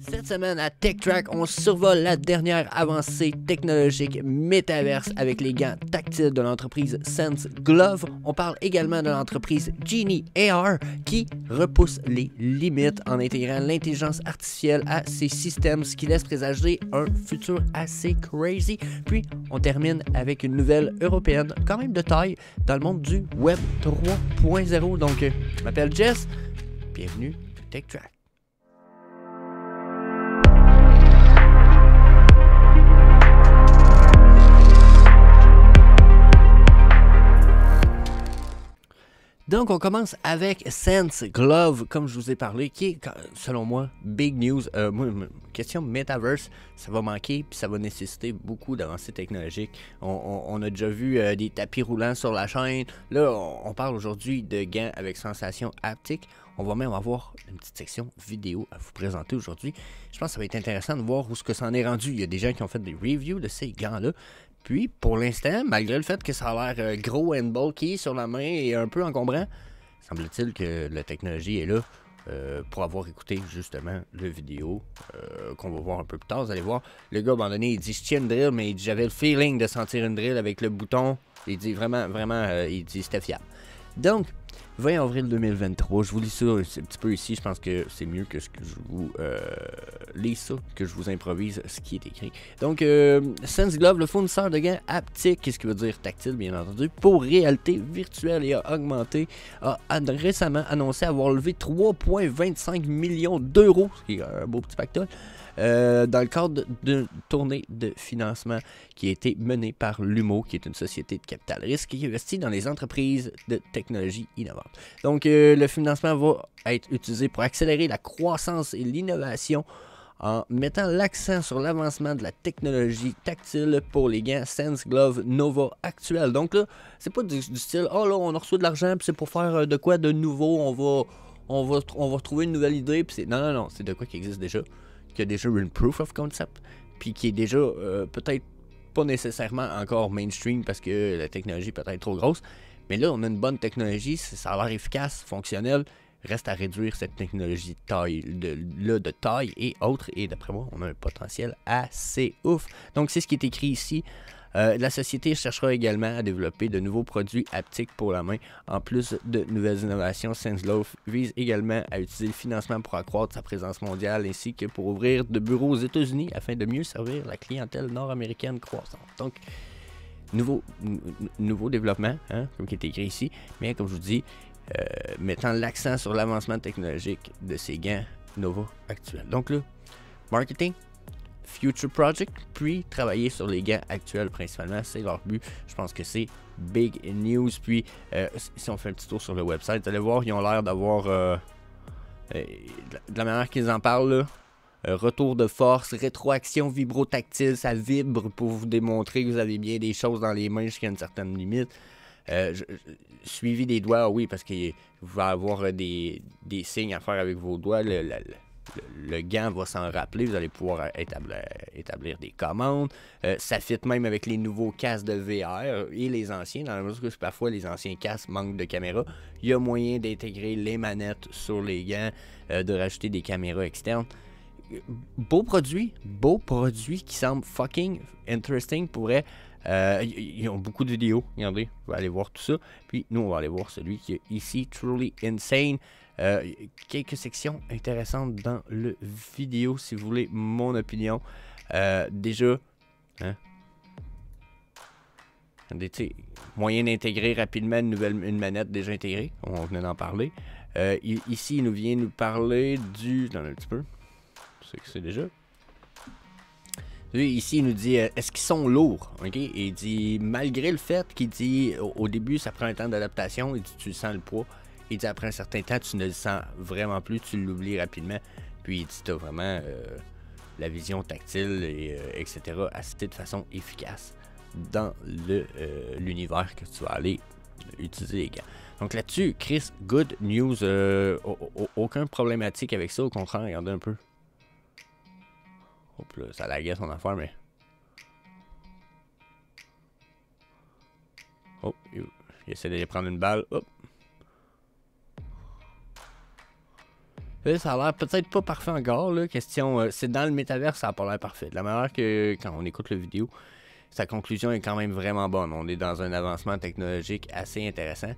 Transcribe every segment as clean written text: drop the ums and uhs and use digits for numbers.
Cette semaine à TechTrack, on survole la dernière avancée technologique Metaverse avec les gants tactiles de l'entreprise Sense Glove. On parle également de l'entreprise Genie AR qui repousse les limites en intégrant l'intelligence artificielle à ses systèmes, ce qui laisse présager un futur assez crazy. Puis on termine avec une nouvelle européenne quand même de taille dans le monde du Web 3.0. Donc je m'appelle Jess, bienvenue à TechTrack. Donc, on commence avec Sense Glove, comme je vous ai parlé, qui est, selon moi, big news. Question Metaverse, ça va manquer, puis ça va nécessiter beaucoup d'avancées technologiques. On a déjà vu des tapis roulants sur la chaîne. Là, on parle aujourd'hui de gants avec sensation haptique. On va même avoir une petite section vidéo à vous présenter aujourd'hui. Je pense que ça va être intéressant de voir où ce que ça en est rendu. Il y a des gens qui ont fait des reviews de ces gants-là. Puis, pour l'instant, malgré le fait que ça a l'air gros and bulky sur la main et un peu encombrant, semble-t-il que la technologie est là pour avoir écouté justement la vidéo qu'on va voir un peu plus tard. Vous allez voir, le gars, à un moment donné, il dit « Je tiens une drill », mais il dit « J'avais le feeling de sentir une drill avec le bouton. » Il dit vraiment, il dit « C'était fiable. » Donc, 20 avril 2023, je vous lis ça un petit peu ici, je pense que c'est mieux que ce que je vous lis ça, que je vous improvise ce qui est écrit. Donc, Sense Glove, le fournisseur de gants haptiques, qu'est-ce qui veut dire tactile bien entendu, pour réalité virtuelle et augmentée, a récemment annoncé avoir levé 3,25 millions d'euros, ce qui est un beau petit pactole, dans le cadre d'une tournée de financement qui a été menée par Lumo, qui est une société de capital risque qui investit dans les entreprises de technologie innovantes. Donc, le financement va être utilisé pour accélérer la croissance et l'innovation en mettant l'accent sur l'avancement de la technologie tactile pour les gants Sense Glove Nova actuels. Donc là, c'est pas du style « Oh là, on a reçu de l'argent, puis c'est pour faire de quoi de nouveau, on va trouver une nouvelle idée. » Puis c'est non, c'est de quoi qui existe déjà, qui a déjà une proof of concept, puis qui est déjà peut-être pas nécessairement encore mainstream parce que la technologie est peut-être trop grosse. Mais là, on a une bonne technologie, ça a l'air efficace, fonctionnel. Reste à réduire cette technologie de taille et autres. Et d'après moi, on a un potentiel assez ouf. Donc, c'est ce qui est écrit ici. La société cherchera également à développer de nouveaux produits haptiques pour la main. En plus de nouvelles innovations, Sense Glove vise également à utiliser le financement pour accroître sa présence mondiale ainsi que pour ouvrir de bureaux aux États-Unis afin de mieux servir la clientèle nord-américaine croissante. Donc, nouveau développement, comme qui est écrit ici, mais comme je vous dis, mettant l'accent sur l'avancement technologique de ces gants Nova actuels. Donc là, marketing, future project, puis travailler sur les gants actuels principalement, c'est leur but. Je pense que c'est big news. Puis si on fait un petit tour sur le website, vous allez voir, ils ont l'air d'avoir de la manière qu'ils en parlent là. Retour de force, rétroaction vibro-tactile, ça vibre pour vous démontrer que vous avez bien des choses dans les mains jusqu'à une certaine limite. Suivi des doigts, oui, parce que vous allez avoir des signes à faire avec vos doigts. Le gant va s'en rappeler, vous allez pouvoir établir des commandes. Ça fit même avec les nouveaux casques de VR et les anciens, dans la mesure que parfois les anciens casques manquent de caméra. Il y a moyen d'intégrer les manettes sur les gants, de rajouter des caméras externes. Beau produit qui semble fucking interesting pour vrai. Ils ont beaucoup de vidéos, regardez, on va aller voir tout ça. Puis nous, on va aller voir celui qui est ici, Truly Insane. Quelques sections intéressantes dans le vidéo, si vous voulez mon opinion. Déjà, moyen d'intégrer rapidement une manette déjà intégrée, on venait d'en parler. Ici, il nous vient nous parler du... Dans un petit peu. C'est que c'est déjà. Ici, il nous dit est-ce qu'ils sont lourds? Okay? Et il dit malgré le fait qu'il dit au début, ça prend un temps d'adaptation, il dit tu sens le poids. Il dit après un certain temps, tu ne le sens vraiment plus, tu l'oublies rapidement. Puis il dit tu as vraiment la vision tactile, etc. assistée de façon efficace dans l'univers que tu vas aller utiliser les gants. Donc là-dessus, Chris, good news. Aucun problématique avec ça, au contraire, regardez un peu. Hop là, ça laguait son affaire, mais... Oh, il essaie d'aller prendre une balle. Hop. Là, ça a l'air peut-être pas parfait encore, là. Question, c'est dans le métavers, ça a pas l'air parfait. De la manière que quand on écoute la vidéo, sa conclusion est quand même vraiment bonne. On est dans un avancement technologique assez intéressant.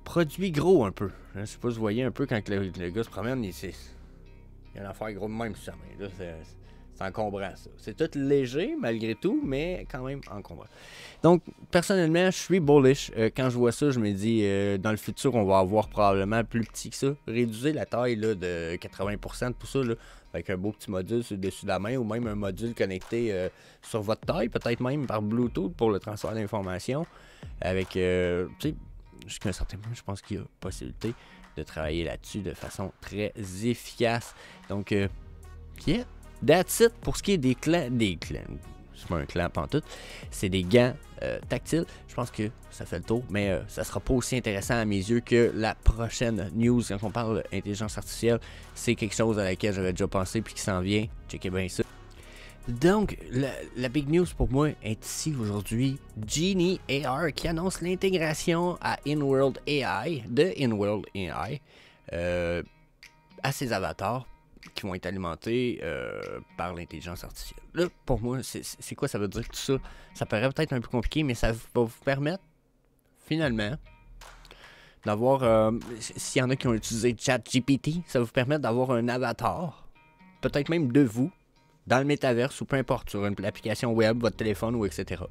Produit gros un peu. Je sais pas si vous voyez un peu quand le gars se promène, il y a une affaire gros de même sur sa main. Là, c'est encombrant, ça. C'est tout léger, malgré tout, mais quand même encombrant. Donc, personnellement, je suis bullish. Quand je vois ça, je me dis, dans le futur, on va avoir probablement plus petit que ça. Réduisez la taille là, de 80% de tout ça, là, avec un beau petit module sur le dessus de la main, ou même un module connecté sur votre taille, peut-être même par Bluetooth pour le transfert d'informations. Avec, tu sais, jusqu'à un certain point, je pense qu'il y a possibilité de travailler là-dessus de façon très efficace. Donc, yeah, that's it pour ce qui est des clans. C'est pas un clan pantoute, c'est des gants tactiles. Je pense que ça fait le tour, mais ça sera pas aussi intéressant à mes yeux que la prochaine news. Quand on parle d'intelligence artificielle, c'est quelque chose à laquelle j'avais déjà pensé puis qui s'en vient. Checkez bien ça. Donc, la big news pour moi est ici aujourd'hui. Genie AR qui annonce l'intégration à InWorld AI, de InWorld AI, à ses avatars qui vont être alimentés par l'intelligence artificielle. Là, pour moi, c'est quoi ça veut dire tout ça? Ça paraît peut-être un peu compliqué, mais ça va vous permettre, finalement, d'avoir, s'il y en a qui ont utilisé ChatGPT, ça va vous permettre d'avoir un avatar, peut-être même de vous, dans le métaverse ou peu importe, sur une application web, votre téléphone ou etc.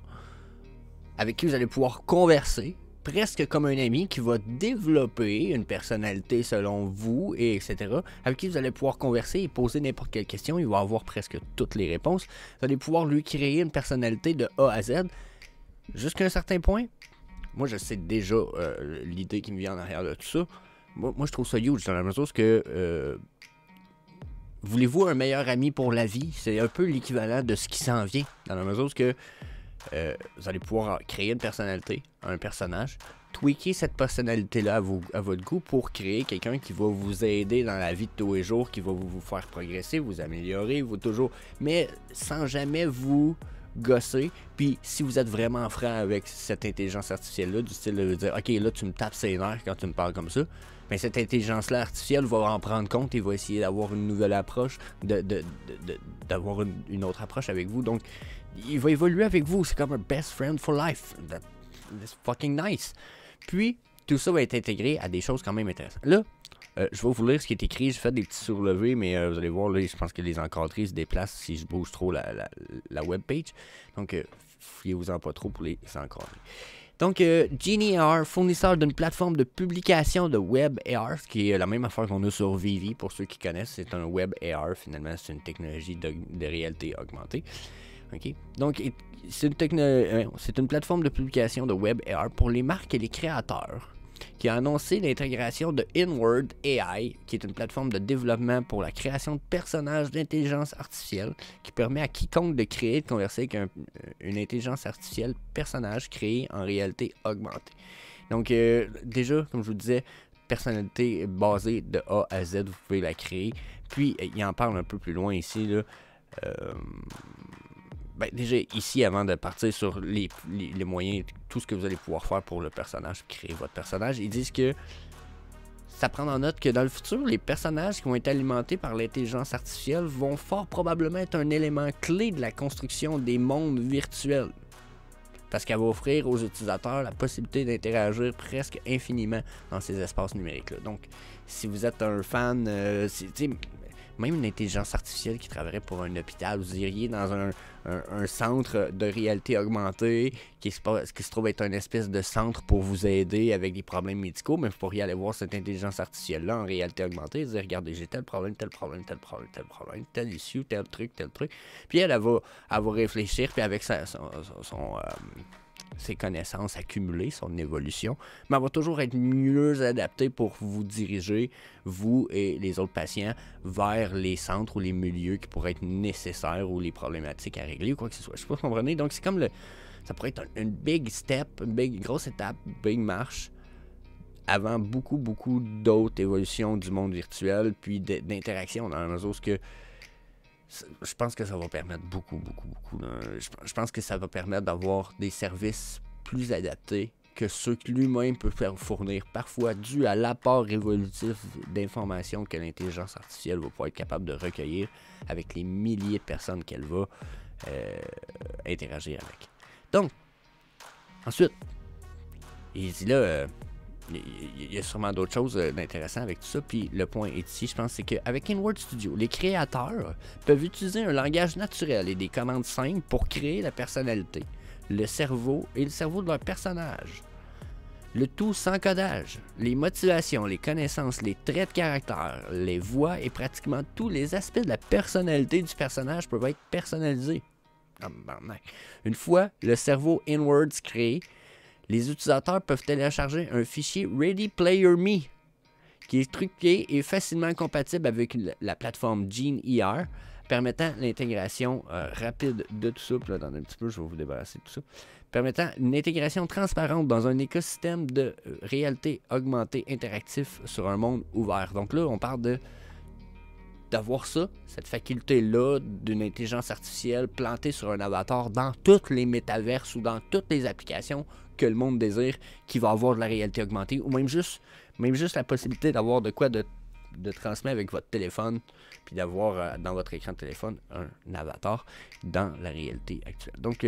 Avec qui vous allez pouvoir converser, presque comme un ami qui va développer une personnalité selon vous, et etc. Avec qui vous allez pouvoir converser et poser n'importe quelle question, il va avoir presque toutes les réponses. Vous allez pouvoir lui créer une personnalité de A à Z, jusqu'à un certain point. Moi, je sais déjà l'idée qui me vient en arrière de tout ça. Moi je trouve ça huge dans la mesure que... voulez-vous un meilleur ami pour la vie? C'est un peu l'équivalent de ce qui s'en vient, dans la mesure que vous allez pouvoir créer une personnalité, un personnage, tweaker cette personnalité-là à votre goût pour créer quelqu'un qui va vous aider dans la vie de tous les jours, qui va vous faire progresser, vous améliorer, vous toujours, mais sans jamais vous gosser. Puis si vous êtes vraiment franc avec cette intelligence artificielle-là, du style de dire « Ok, là, tu me tapes ses nerfs quand tu me parles comme ça », mais cette intelligence-là artificielle va en prendre compte et va essayer d'avoir une nouvelle approche, d'avoir une autre approche avec vous. Donc, il va évoluer avec vous. C'est comme un best friend for life. That's fucking nice. Puis, tout ça va être intégré à des choses quand même intéressantes. Là, je vais vous lire ce qui est écrit. J'ai fait des petits surlevés, mais vous allez voir, là, je pense que les encadrés se déplacent si je bouge trop la webpage. Donc, fiez-vous-en pas trop pour les encadrer. Donc, Genie AR, fournisseur d'une plateforme de publication de Web AR, ce qui est la même affaire qu'on a sur Vivi, pour ceux qui connaissent, c'est un Web AR, finalement, c'est une technologie de réalité augmentée. Okay. Donc, c'est une plateforme de publication de Web AR pour les marques et les créateurs, qui a annoncé l'intégration de InWorld AI, qui est une plateforme de développement pour la création de personnages d'intelligence artificielle, qui permet à quiconque de créer et de converser avec une intelligence artificielle personnage créé en réalité augmentée. Donc, déjà, comme je vous disais, personnalité basée de A à Z, vous pouvez la créer. Puis, il en parle un peu plus loin ici, là. Ben, déjà ici, avant de partir sur les moyens, tout ce que vous allez pouvoir faire pour le personnage, créer votre personnage, ils disent que ça prend en note que dans le futur, les personnages qui vont être alimentés par l'intelligence artificielle vont fort probablement être un élément clé de la construction des mondes virtuels. Parce qu'elle va offrir aux utilisateurs la possibilité d'interagir presque infiniment dans ces espaces numériques-là. Donc, si vous êtes un fan, même une intelligence artificielle qui travaillerait pour un hôpital, vous iriez dans un centre de réalité augmentée qui se trouve être une espèce de centre pour vous aider avec des problèmes médicaux, mais vous pourriez aller voir cette intelligence artificielle-là en réalité augmentée et dire, regardez, j'ai tel problème, tel problème, tel problème, tel problème, tel issue, tel truc. Puis elle va réfléchir, puis avec ses connaissances accumulées, son évolution, mais elle va toujours être mieux adaptée pour vous diriger, vous et les autres patients, vers les centres ou les milieux qui pourraient être nécessaires ou les problématiques à régler ou quoi que ce soit. Je sais pas si vous comprenez. Donc, c'est comme ça pourrait être une big step, une grosse étape, big marche, avant beaucoup d'autres évolutions du monde virtuel, puis d'interaction dans la mesure où je pense que ça va permettre beaucoup. Je pense que ça va permettre d'avoir des services plus adaptés que ceux que lui-même peut faire fournir, parfois dû à l'apport évolutif d'informations que l'intelligence artificielle va pouvoir être capable de recueillir avec les milliers de personnes qu'elle va interagir avec. Donc, ensuite, il dit là, il y a sûrement d'autres choses d'intéressant avec tout ça, puis le point est ici, je pense, c'est qu'avec InWord Studio, les créateurs peuvent utiliser un langage naturel et des commandes simples pour créer la personnalité, le cerveau et le cerveau de leur personnage. Le tout sans codage. Les motivations, les connaissances, les traits de caractère, les voix et pratiquement tous les aspects de la personnalité du personnage peuvent être personnalisés. Une fois le cerveau InWords créé, les utilisateurs peuvent télécharger un fichier Ready Player Me qui est truqué et facilement compatible avec la plateforme GeneIR, permettant l'intégration rapide de tout ça. Puis là, dans un petit peu, je vais vous débarrasser de tout ça. Permettant une intégration transparente dans un écosystème de réalité augmentée interactif sur un monde ouvert. Donc là, on parle d'avoir ça, cette faculté-là d'une intelligence artificielle plantée sur un avatar dans toutes les métaverses ou dans toutes les applications que le monde désire, qui va avoir de la réalité augmentée, ou même juste la possibilité d'avoir de quoi de transmettre avec votre téléphone, puis d'avoir dans votre écran de téléphone un avatar dans la réalité actuelle. Donc,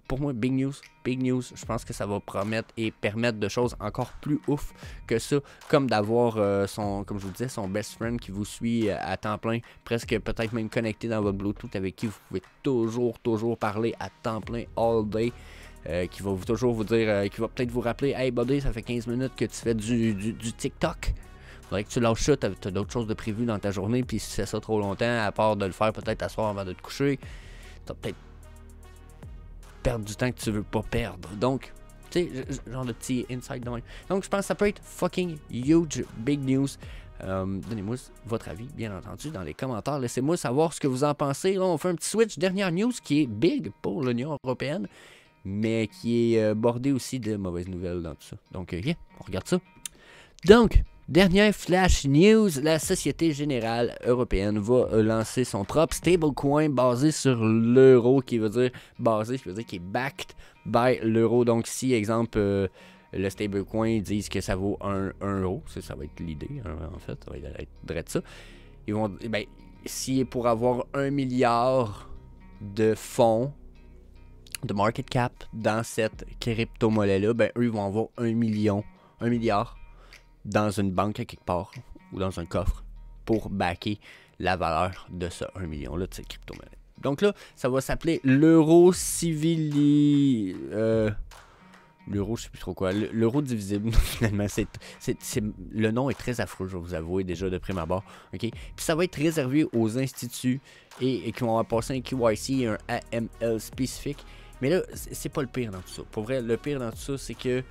pour moi, big news. Je pense que ça va promettre et permettre de choses encore plus ouf que ça, comme d'avoir comme je vous disais, son best friend qui vous suit à temps plein, presque peut-être même connecté dans votre Bluetooth, avec qui vous pouvez toujours parler à temps plein, all day. Qui va toujours vous dire, qui va peut-être vous rappeler, hey buddy, ça fait 15 minutes que tu fais du TikTok. Faudrait que tu lâches ça, t'as d'autres choses de prévues dans ta journée, puis si tu fais ça trop longtemps, à part de le faire peut-être à soir avant de te coucher, t'as peut-être perdre du temps que tu veux pas perdre. Donc, tu sais, genre de petit insight de même. Donc, je pense que ça peut être fucking huge, big news. Donnez-moi votre avis, bien entendu, dans les commentaires. Laissez-moi savoir ce que vous en pensez. Là, on fait un petit switch. Dernière news qui est big pour l'Union européenne, mais qui est bordée aussi de mauvaises nouvelles dans tout ça. Donc, yeah, on regarde ça. Donc, dernière flash news, la Société Générale Européenne va lancer son propre stablecoin basé sur l'euro, qui veut dire qui est backed by l'euro. Donc, si, exemple, le stablecoin, ils disent que ça vaut 1 euro, ça va être l'idée, en fait, ça va être direct ça. Ils vont, ben, si pour avoir 1 milliard de fonds, de market cap dans cette crypto-monnaie-là, ben eux, ils vont avoir 1 milliard dans une banque à quelque part, ou dans un coffre, pour backer la valeur de ce 1 million-là de cette crypto-monnaie. Donc là, ça va s'appeler l'euro civili... l'euro, je sais plus trop quoi. L'euro divisible, finalement. Le nom est très affreux, je vais vous avouer, déjà de prime abord. Okay? Puis ça va être réservé aux instituts et qui vont passer un KYC et un AML spécifique. Mais là, c'est pas le pire dans tout ça. Pour vrai, le pire dans tout ça, c'est que...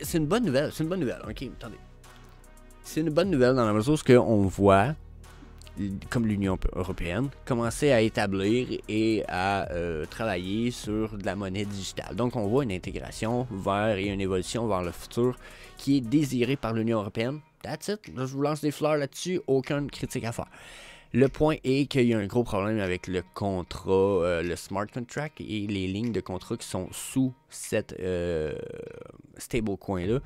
c'est une bonne nouvelle. Ok, attendez. C'est une bonne nouvelle dans la mesure où on voit, comme l'Union européenne, commencer à établir et à travailler sur de la monnaie digitale. Donc, on voit une intégration et une évolution vers le futur qui est désirée par l'Union européenne. That's it. Là, je vous lance des fleurs là-dessus. Aucune critique à faire. Le point est qu'il y a un gros problème avec le contrat, le smart contract et les lignes de contrat qui sont sous cette stablecoin-là.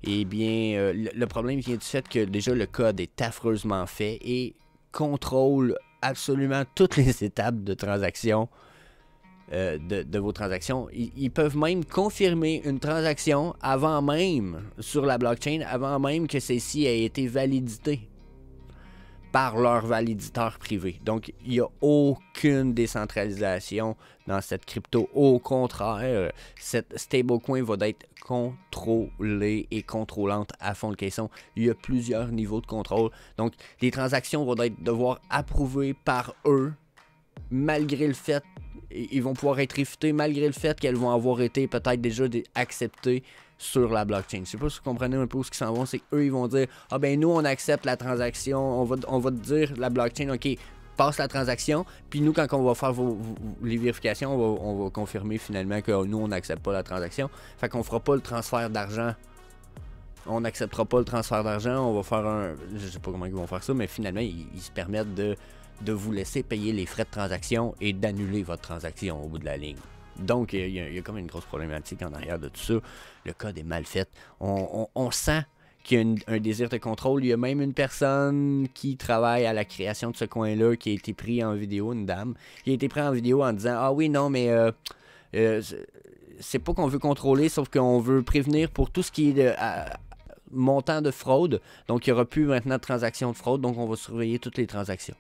Eh bien, le problème vient du fait que déjà le code est affreusement fait et contrôle absolument toutes les étapes de transaction, de vos transactions. Ils peuvent même confirmer une transaction avant même, sur la blockchain, avant même que celle-ci ait été validée par leur validateur privé. Donc, il n'y a aucune décentralisation dans cette crypto. Au contraire, cette stablecoin va être contrôlée et contrôlante à fond de caisson. Il y a plusieurs niveaux de contrôle. Donc, les transactions vont devoir approuvées par eux, malgré le fait, ils vont pouvoir être réfutées, malgré le fait qu'elles vont avoir été peut-être déjà acceptées sur la blockchain. Je sais pas si vous comprenez un peu où ce qu'ils s'en vont, c'est qu'eux, ils vont dire « Ah ben nous, on accepte la transaction, on va te dire, la blockchain, ok, passe la transaction, puis nous, quand on va faire les vérifications, on va confirmer finalement que nous, on n'accepte pas la transaction. Fait qu'on fera pas le transfert d'argent. On n'acceptera pas le transfert d'argent, on va faire un... Je sais pas comment ils vont faire ça, mais finalement, ils se permettent de vous laisser payer les frais de transaction et d'annuler votre transaction au bout de la ligne. Donc, il y a comme une grosse problématique en arrière de tout ça. Le code est mal fait. On sent qu'il y a un désir de contrôle. Il y a même une personne qui travaille à la création de ce coin-là qui a été pris en vidéo, une dame, qui a été prise en vidéo en disant « Ah oui, non, mais c'est pas qu'on veut contrôler, sauf qu'on veut prévenir pour tout ce qui est montant de fraude. Donc, il n'y aura plus maintenant de transactions de fraude, donc on va surveiller toutes les transactions. »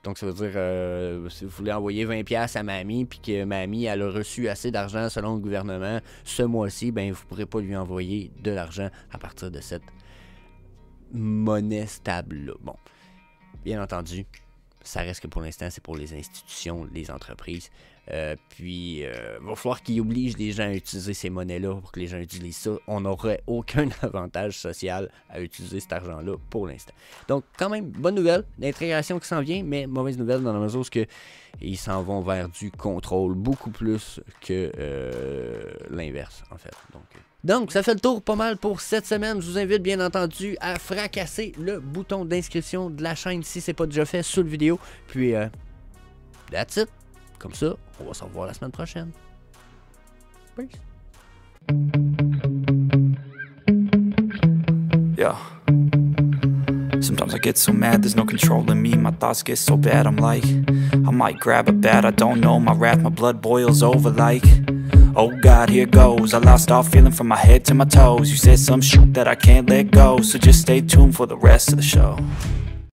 Donc, ça veut dire, si vous voulez envoyer 20$ à mamie, puis que mamie, elle a reçu assez d'argent selon le gouvernement ce mois-ci, ben vous ne pourrez pas lui envoyer de l'argent à partir de cette monnaie stable-là. Bon, bien entendu, ça reste que pour l'instant, c'est pour les institutions, les entreprises. Puis, il va falloir qu'ils obligent les gens à utiliser ces monnaies-là pour que les gens utilisent ça. On n'aurait aucun avantage social à utiliser cet argent-là pour l'instant. Donc, quand même, bonne nouvelle, l'intégration qui s'en vient, mais mauvaise nouvelle dans la mesure où ils s'en vont vers du contrôle beaucoup plus que l'inverse, en fait. Donc, ça fait le tour pas mal pour cette semaine. Je vous invite bien entendu à fracasser le bouton d'inscription de la chaîne si ce n'est pas déjà fait sous la vidéo. Puis, that's it. Comme ça, on va se revoir la semaine prochaine. Peace. Yeah. Sometimes I get so mad, there's no controlling me. My thoughts get so bad, I'm like, I might grab a bat, I don't know. My wrath, my blood boils over like, oh God, here goes. I lost all feeling from my head to my toes. You said some shit that I can't let go, so just stay tuned for the rest of the show.